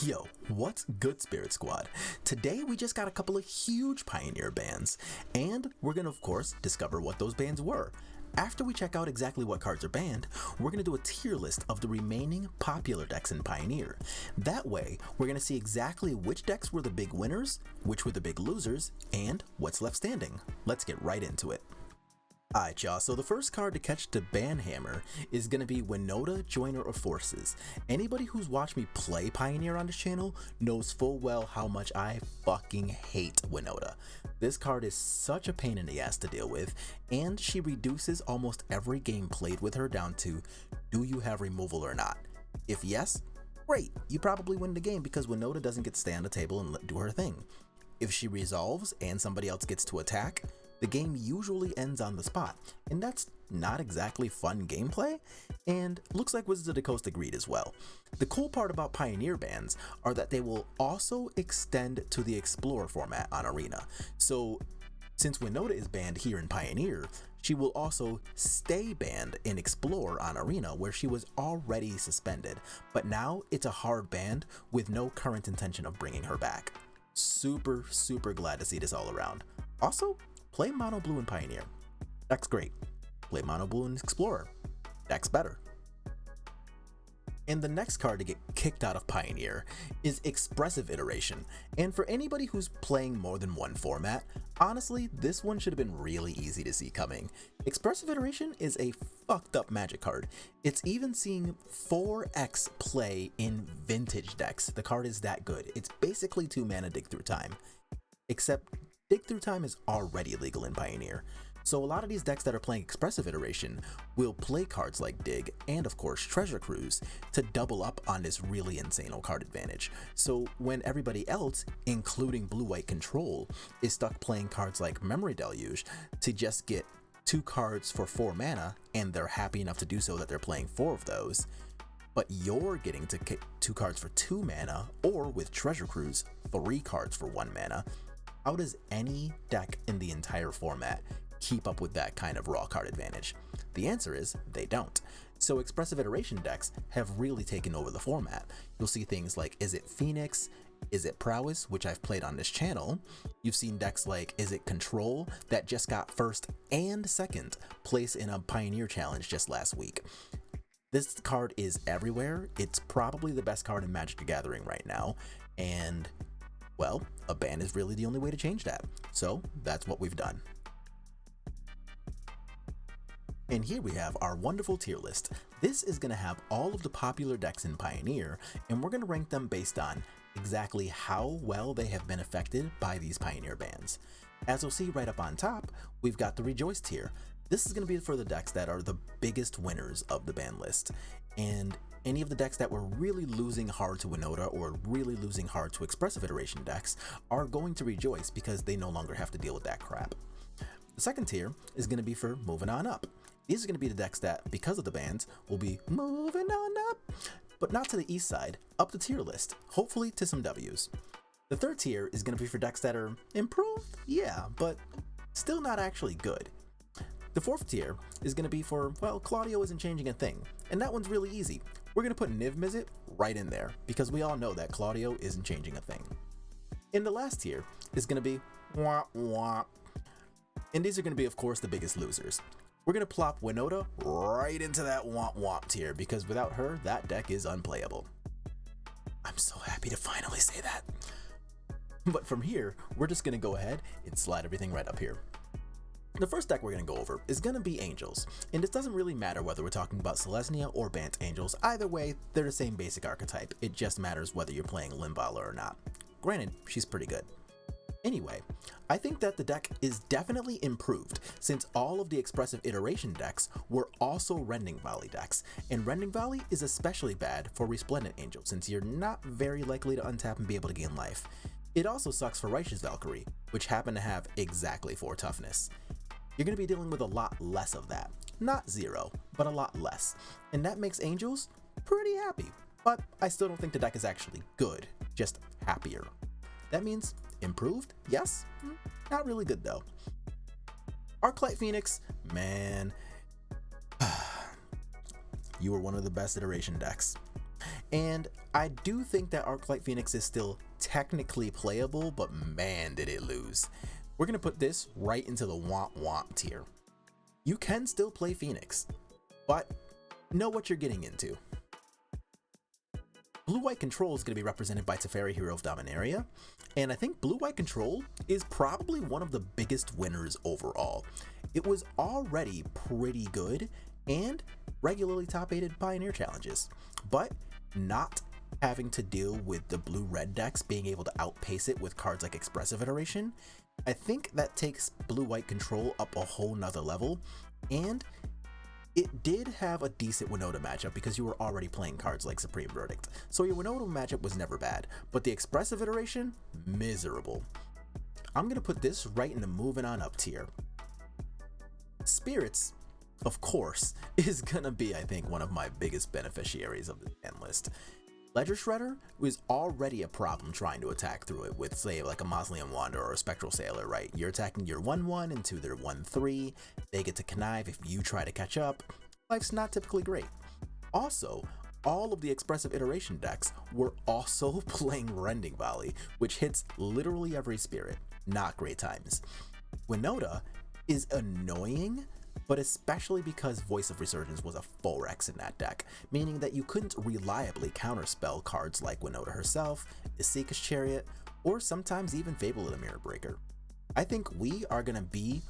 Yo, what's good, Spirit Squad? Today we just got a couple of huge Pioneer bans, and we're gonna of course discover what those bans were. After we check out exactly what cards are banned, we're gonna do a tier list of the remaining popular decks in Pioneer. That way, we're gonna see exactly which decks were the big winners, which were the big losers, and what's left standing. Let's get right into it. Alright y'all, so the first card to catch the ban hammer is going to be Winota, Joiner of Forces. Anybody who's watched me play Pioneer on this channel knows full well how much I fucking hate Winota. This card is such a pain in the ass to deal with, and she reduces almost every game played with her down to, do you have removal or not? If yes, great, you probably win the game because Winota doesn't get to stay on the table and do her thing. If she resolves and somebody else gets to attack, the game usually ends on the spot, and that's not exactly fun gameplay, and looks like Wizards of the Coast agreed as well. The cool part about Pioneer bans are that they will also extend to the Explorer format on Arena. So since Winota is banned here in Pioneer, she will also stay banned in Explorer on Arena, where she was already suspended, but now it's a hard ban with no current intention of bringing her back. Super glad to see this all around. Also, play Mono Blue in Pioneer. That's great. Play Mono Blue in Explorer. That's better. And the next card to get kicked out of Pioneer is Expressive Iteration. And for anybody who's playing more than one format, honestly, this one should have been really easy to see coming. Expressive Iteration is a fucked up magic card. It's even seeing 4x play in vintage decks. The card is that good. It's basically 2 mana Dig Through Time. Except Dig Through Time is already legal in Pioneer, so a lot of these decks that are playing Expressive Iteration will play cards like Dig and of course Treasure Cruise to double up on this really insane card advantage. So when everybody else, including Blue-White Control, is stuck playing cards like Memory Deluge to just get 2 cards for 4 mana, and they're happy enough to do so that they're playing 4 of those, but you're getting to kick 2 cards for 2 mana, or with Treasure Cruise, 3 cards for 1 mana, how does any deck in the entire format keep up with that kind of raw card advantage? The answer is they don't. So Expressive Iteration decks have really taken over the format. You'll see things like Is It Phoenix, Is It Prowess, which I've played on this channel. You've seen decks like Is It Control that just got first and second place in a Pioneer Challenge just last week. This card is everywhere. It's probably the best card in Magic the Gathering right now, and well, a ban is really the only way to change that. So that's what we've done. And here we have our wonderful tier list. This is going to have all of the popular decks in Pioneer, and we're going to rank them based on exactly how well they have been affected by these Pioneer bans. As you'll see right up on top, we've got the Rejoice tier. This is going to be for the decks that are the biggest winners of the ban list, and any of the decks that were really losing hard to Winota or really losing hard to Expressive Iteration decks are going to Rejoice because they no longer have to deal with that crap. The second tier is going to be for moving on up. These are going to be the decks that, because of the bans, will be moving on up, but not to the east side, up the tier list, hopefully to some W's. The third tier is going to be for decks that are improved, yeah, but still not actually good. The fourth tier is going to be for, well, Claudio isn't changing a thing, and that one's really easy. We're going to put Niv Mizzet right in there, because we all know that Claudio isn't changing a thing. And the last tier is going to be wah wah. And these are going to be, of course, the biggest losers. We're going to plop Winota right into that womp womp tier, because without her, that deck is unplayable. I'm so happy to finally say that. But from here, we're just going to go ahead and slide everything right up here. The first deck we're going to go over is going to be Angels, and it doesn't really matter whether we're talking about Selesnya or Bant Angels. Either way, they're the same basic archetype. It just matters whether you're playing Limbala or not. Granted, she's pretty good. Anyway, I think that the deck is definitely improved since all of the Expressive Iteration decks were also Rending Volley decks, and Rending Volley is especially bad for Resplendent Angel since you're not very likely to untap and be able to gain life. It also sucks for Righteous Valkyrie, which happen to have exactly 4 toughness. You're going to be dealing with a lot less of that. Not 0, but a lot less. And that makes Angels pretty happy. But I still don't think the deck is actually good, just happier. That means improved, yes? Not really good though. Arclight Phoenix, man, you were one of the best iteration decks. And I do think that Arclight Phoenix is still technically playable, but man did it lose. We're going to put this right into the womp tier. You can still play Phoenix, but know what you're getting into. Blue-White Control is going to be represented by Teferi, Hero of Dominaria, and I think Blue-White Control is probably one of the biggest winners overall. It was already pretty good and regularly top-8 Pioneer challenges, but not having to deal with the blue-red decks being able to outpace it with cards like Expressive Iteration, I think that takes Blue-White Control up a whole nother level, and it did have a decent Winota matchup because you were already playing cards like Supreme Verdict, so your Winota matchup was never bad, but the Expressive Iteration, miserable. I'm going to put this right in the moving on up tier. Spirits, of course, is going to be, I think, one of my biggest beneficiaries of the ban list. Ledger Shredder was already a problem trying to attack through it with, say, like a Mausoleum Wanderer or a Spectral Sailor, right? You're attacking your 1-1 into their 1-3, they get to connive if you try to catch up. Life's not typically great. Also, all of the Expressive Iteration decks were also playing Rending Volley, which hits literally every spirit. Not great times. Winota is annoying, but especially because Voice of Resurgence was a 4x in that deck, meaning that you couldn't reliably counterspell cards like Winota herself, Isika's Chariot, or sometimes even Fable of the Mirror Breaker. I think we are going to be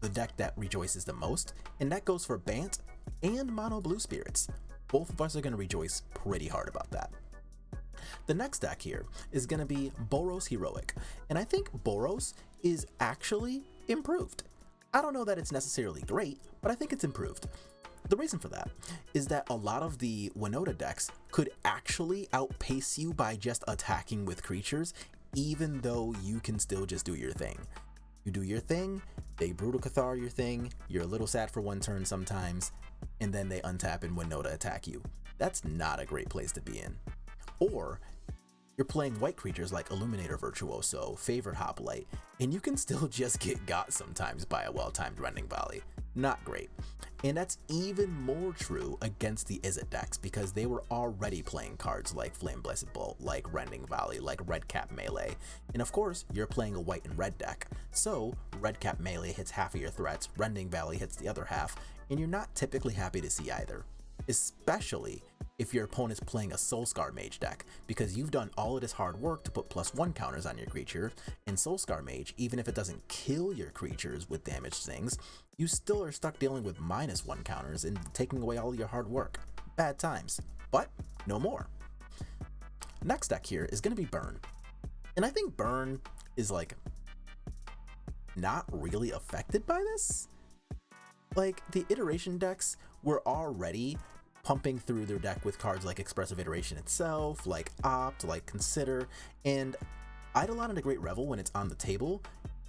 the deck that rejoices the most, and that goes for Bant and Mono Blue Spirits. Both of us are going to rejoice pretty hard about that. The next deck here is going to be Boros Heroic, and I think Boros is actually improved. I don't know that it's necessarily great, but I think it's improved. The reason for that is that a lot of the Winota decks could actually outpace you by just attacking with creatures, even though you can still just do your thing. You do your thing, they Brutal Cathar your thing, you're a little sad for one turn sometimes, and then they untap and Winota attack you. That's not a great place to be in. Or you're playing white creatures like Illuminator Virtuoso, Favored Hoplite, and you can still just get got sometimes by a well-timed Rending Volley. Not great. And that's even more true against the Izzet decks because they were already playing cards like Flame Blessed Bolt, like Rending Volley, like Red Cap Melee. And of course, you're playing a white and red deck, so Red Cap Melee hits half of your threats, Rending Volley hits the other half, and you're not typically happy to see either. Especially if your opponent's playing a Soulscar Mage deck, because you've done all of this hard work to put +1 counters on your creature, and Soulscar Mage, even if it doesn't kill your creatures with damaged things, you still are stuck dealing with -1 counters and taking away all your hard work. Bad times, but no more. Next deck here is going to be Burn, and I think Burn is like not really affected by this. Like, the iteration decks were already pumping through their deck with cards like Expressive Iteration itself, like Opt, like Consider, and Eidolon and a Great Revel, when it's on the table,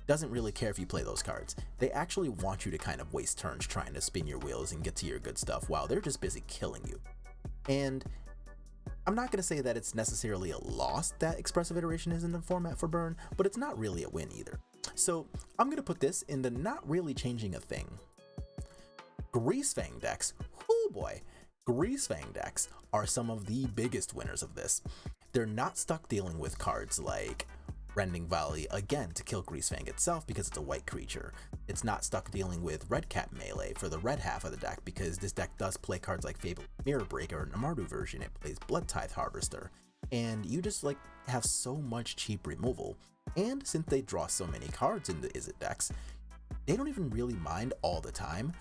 doesn't really care if you play those cards. They actually want you to kind of waste turns trying to spin your wheels and get to your good stuff while they're just busy killing you. And I'm not going to say that it's necessarily a loss that Expressive Iteration is in the format for Burn, but it's not really a win either. So I'm going to put this in the not really changing a thing. Greasefang decks, oh boy, Greasefang decks are some of the biggest winners of this. They're not stuck dealing with cards like Rending Volley, again, to kill Greasefang itself because it's a white creature. It's not stuck dealing with Red Cap Melee for the red half of the deck because this deck does play cards like Fable Mirror Breaker, and Amardu version, it plays Blood Tithe Harvester, and you just like have so much cheap removal. And since they draw so many cards in the Izzet decks, they don't even really mind all the time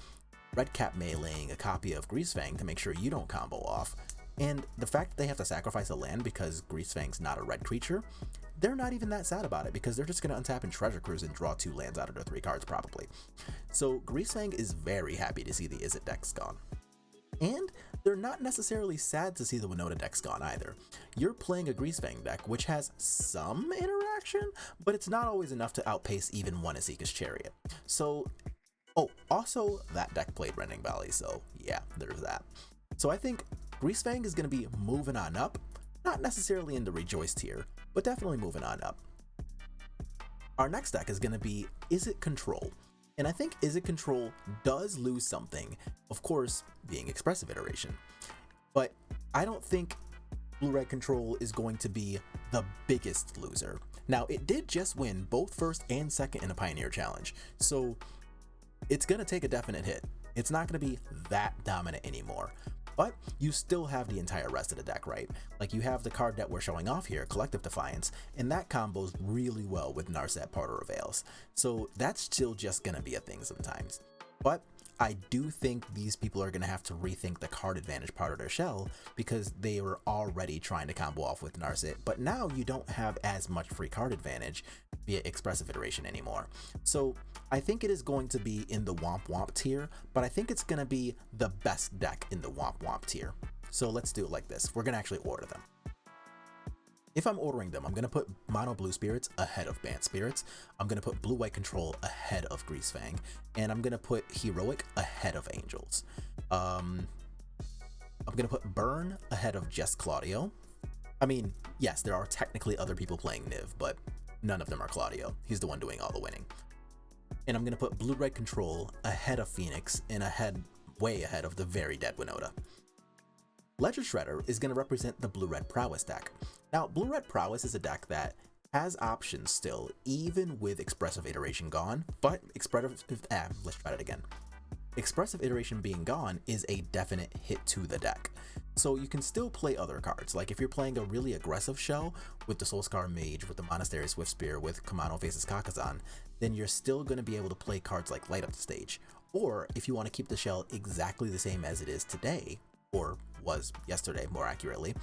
Red Cap meleeing a copy of Greasefang to make sure you don't combo off, and the fact that they have to sacrifice a land because Greasefang's not a red creature, they're not even that sad about it because they're just going to untap and Treasure Cruise and draw 2 lands out of their 3 cards probably. So Greasefang is very happy to see the Izzet decks gone. And they're not necessarily sad to see the Winota decks gone either. You're playing a Greasefang deck which has some interaction, but it's not always enough to outpace even one Isika's Chariot. So oh, also, that deck played Rending Volley, so yeah, there's that. So I think Greasefang is going to be moving on up, not necessarily in the Rejoice tier, but definitely moving on up. Our next deck is going to be Izzet Control, and I think Izzet Control does lose something, of course, being Expressive Iteration. But I don't think blue-red control is going to be the biggest loser. Now, it did just win both first and second in a Pioneer Challenge, so it's going to take a definite hit. It's not going to be that dominant anymore, but you still have the entire rest of the deck, right? Like, you have the card that we're showing off here, Collective Defiance, and that combos really well with Narset Porter of Veils, so that's still just going to be a thing sometimes. But I do think these people are going to have to rethink the card advantage part of their shell, because they were already trying to combo off with Narset, but now you don't have as much free card advantage via Expressive Iteration anymore. So I think it is going to be in the Womp Womp tier, but I think it's going to be the best deck in the Womp Womp tier. So let's do it like this. We're going to actually order them. If I'm ordering them, I'm going to put Mono Blue Spirits ahead of Bant Spirits, I'm going to put Blue White Control ahead of Greasefang, and I'm going to put Heroic ahead of Angels. I'm going to put Burn ahead of Just Claudio. I mean, yes, there are technically other people playing Niv, but none of them are Claudio. He's the one doing all the winning. And I'm going to put Blue Red Control ahead of Phoenix and way ahead of the very dead Winota. Ledger Shredder is going to represent the Blue-Red Prowess deck. Now, Blue-Red Prowess is a deck that has options still, even with Expressive Iteration gone, but let's try that again. Expressive Iteration being gone is a definite hit to the deck. So you can still play other cards, like if you're playing a really aggressive shell with the Soulscar Mage, with the Monastery Swiftspear, with Kamano Faces Kakazan, then you're still going to be able to play cards like Light Up the Stage. Or if you want to keep the shell exactly the same as it is today, or was yesterday more accurately,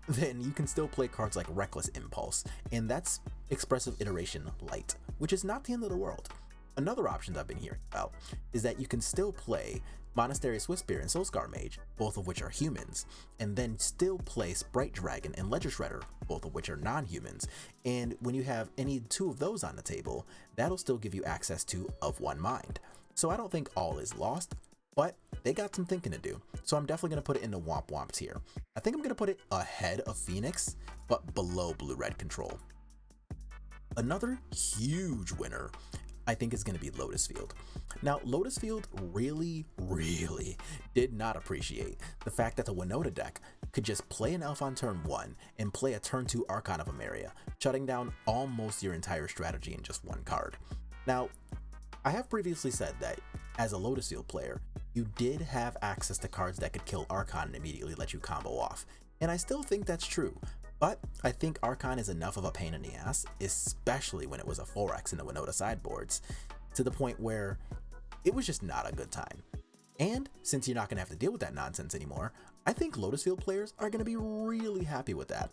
then you can still play cards like Reckless Impulse, and that's Expressive Iteration Light, which is not the end of the world. Another option I've been hearing about is that you can still play Monastery Swiftspear and Soulscar Mage, both of which are humans, and then still play Sprite Dragon and Ledger Shredder, both of which are non-humans, and when you have any two of those on the table, that'll still give you access to Of One Mind. So I don't think all is lost, but they got some thinking to do, so I'm definitely going to put it in the Womp Womp tier. I think I'm going to put it ahead of Phoenix, but below Blue-Red Control. Another huge winner, I think, is going to be Lotus Field. Now, Lotus Field really did not appreciate the fact that the Winota deck could just play an elf on turn 1 and play a turn 2 Archon of Emeria, shutting down almost your entire strategy in just one card. Now, I have previously said that as a Lotus Field player, you did have access to cards that could kill Archon and immediately let you combo off, and I still think that's true, but I think Archon is enough of a pain in the ass, especially when it was a 4x in the Winota sideboards, to the point where it was just not a good time. And since you're not going to have to deal with that nonsense anymore, I think Lotus Field players are going to be really happy with that.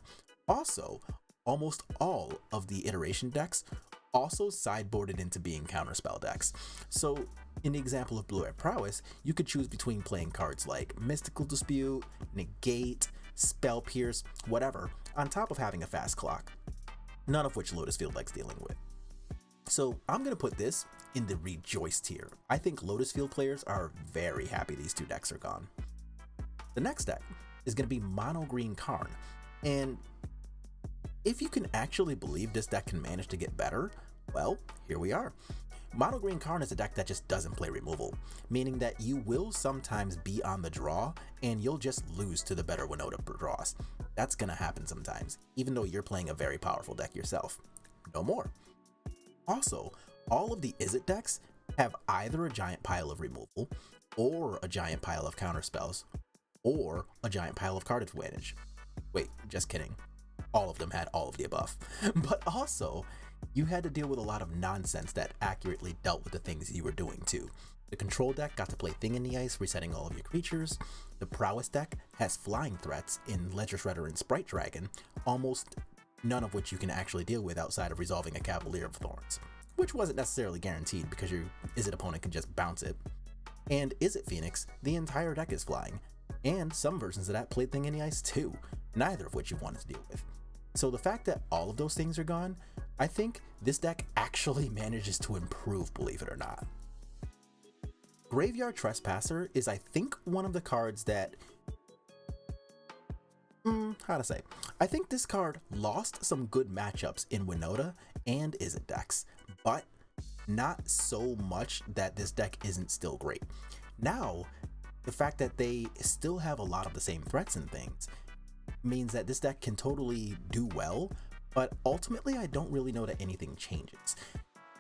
Also, almost all of the iteration decks also sideboarded into being counterspell decks. So in the example of Blue-Red Prowess, you could choose between playing cards like Mystical Dispute, Negate, Spell Pierce, whatever, on top of having a fast clock, none of which Lotus Field likes dealing with. So I'm going to put this in the Rejoice tier. I think Lotus Field players are very happy these two decks are gone. The next deck is going to be Mono Green Carn, and if you can actually believe this deck can manage to get better, well, here we are. Mono Green Carn is a deck that just doesn't play removal, meaning that you will sometimes be on the draw and you'll just lose to the better Winota draws. That's gonna happen sometimes, even though you're playing a very powerful deck yourself. No more. Also, all of the Izzet decks have either a giant pile of removal, or a giant pile of counterspells, or a giant pile of card advantage. Wait, just kidding. All of them had all of the above. But also, you had to deal with a lot of nonsense that accurately dealt with the things you were doing too. The control deck got to play Thing in the Ice, resetting all of your creatures. The Prowess deck has flying threats in Ledger Shredder and Sprite Dragon, almost none of which you can actually deal with outside of resolving a Cavalier of Thorns, which wasn't necessarily guaranteed because your Izzet opponent can just bounce it. And Izzet Phoenix, the entire deck is flying, and some versions of that played Thing in the Ice too, neither of which you wanted to deal with. So the fact that all of those things are gone, I think this deck actually manages to improve, believe it or not. Graveyard Trespasser is, I think, one of the cards that, I think this card lost some good matchups in Winota and Izzet decks, but not so much that this deck isn't still great. Now, the fact that they still have a lot of the same threats and things, means that this deck can totally do well, but ultimately I don't really know that anything changes.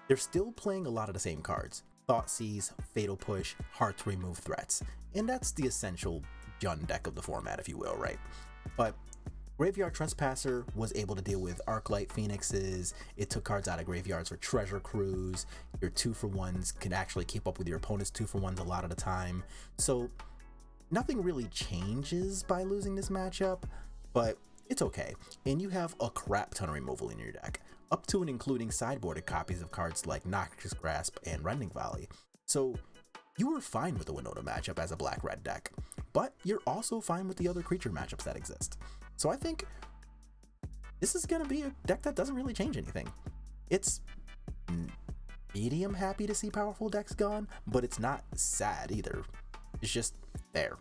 They're still playing a lot of the same cards. Thoughtseize, Fatal Push, hard to remove threats, and that's the essential Jund deck of the format, if you will, right? But Graveyard Trespasser was able to deal with Arclight Phoenixes, it took cards out of graveyards for Treasure Cruise, your 2-for-1s can actually keep up with your opponent's 2-for-1s a lot of the time, so nothing really changes by losing this matchup, but it's okay. And you have a crap ton of removal in your deck, up to and including sideboarded copies of cards like Noxious Grasp and Rending Volley. So you were fine with the Winota matchup as a black-red deck, but you're also fine with the other creature matchups that exist. So I think this is going to be a deck that doesn't really change anything. It's medium happy to see powerful decks gone, but it's not sad either. It's just there.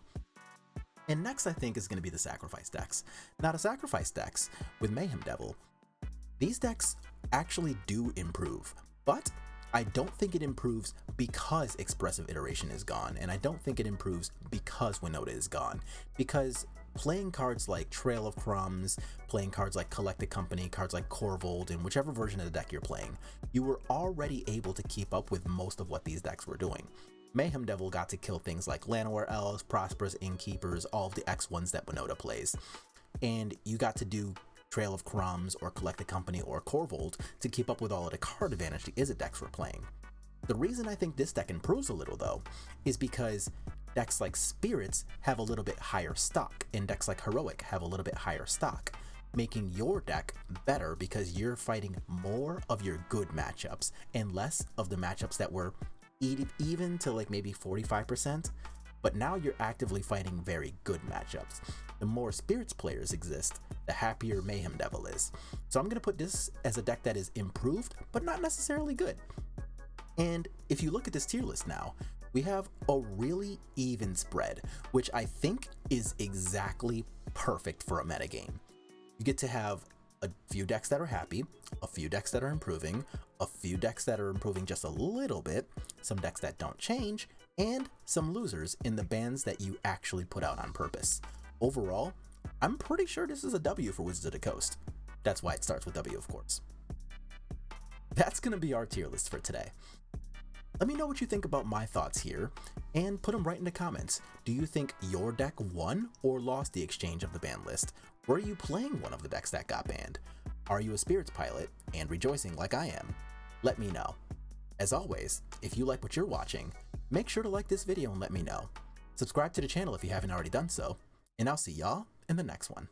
And next I think is going to be the Sacrifice decks. Now the Sacrifice decks with Mayhem Devil, these decks actually do improve, but I don't think it improves because Expressive Iteration is gone, and I don't think it improves because Winota is gone, because playing cards like Trail of Crumbs, playing cards like Collected Company, cards like Corvold, and whichever version of the deck you're playing, you were already able to keep up with most of what these decks were doing. Mayhem Devil got to kill things like Llanowar Elves, Prosperous Innkeepers, all of the X1s that Winota plays, and you got to do Trail of Crumbs or Collected Company or Corvold to keep up with all of the card advantage the Izzet decks were playing. The reason I think this deck improves a little though is because decks like Spirits have a little bit higher stock, and decks like Heroic have a little bit higher stock, making your deck better because you're fighting more of your good matchups and less of the matchups that were even to like maybe 45%, but now you're actively fighting very good matchups. The more Spirits players exist, the happier Mayhem Devil is. So I'm going to put this as a deck that is improved, but not necessarily good. And if you look at this tier list now, we have a really even spread, which I think is exactly perfect for a metagame. You get to have a few decks that are happy, a few decks that are improving, a few decks that are improving just a little bit, some decks that don't change, and some losers in the bands that you actually put out on purpose. Overall, I'm pretty sure this is a W for Wizards of the Coast. That's why it starts with W, of course. That's going to be our tier list for today. Let me know what you think about my thoughts here, and put them right in the comments. Do you think your deck won or lost the exchange of the ban list? Were you playing one of the decks that got banned? Are you a Spirits pilot and rejoicing like I am? Let me know. As always, if you like what you're watching, make sure to like this video and let me know. Subscribe to the channel if you haven't already done so, and I'll see y'all in the next one.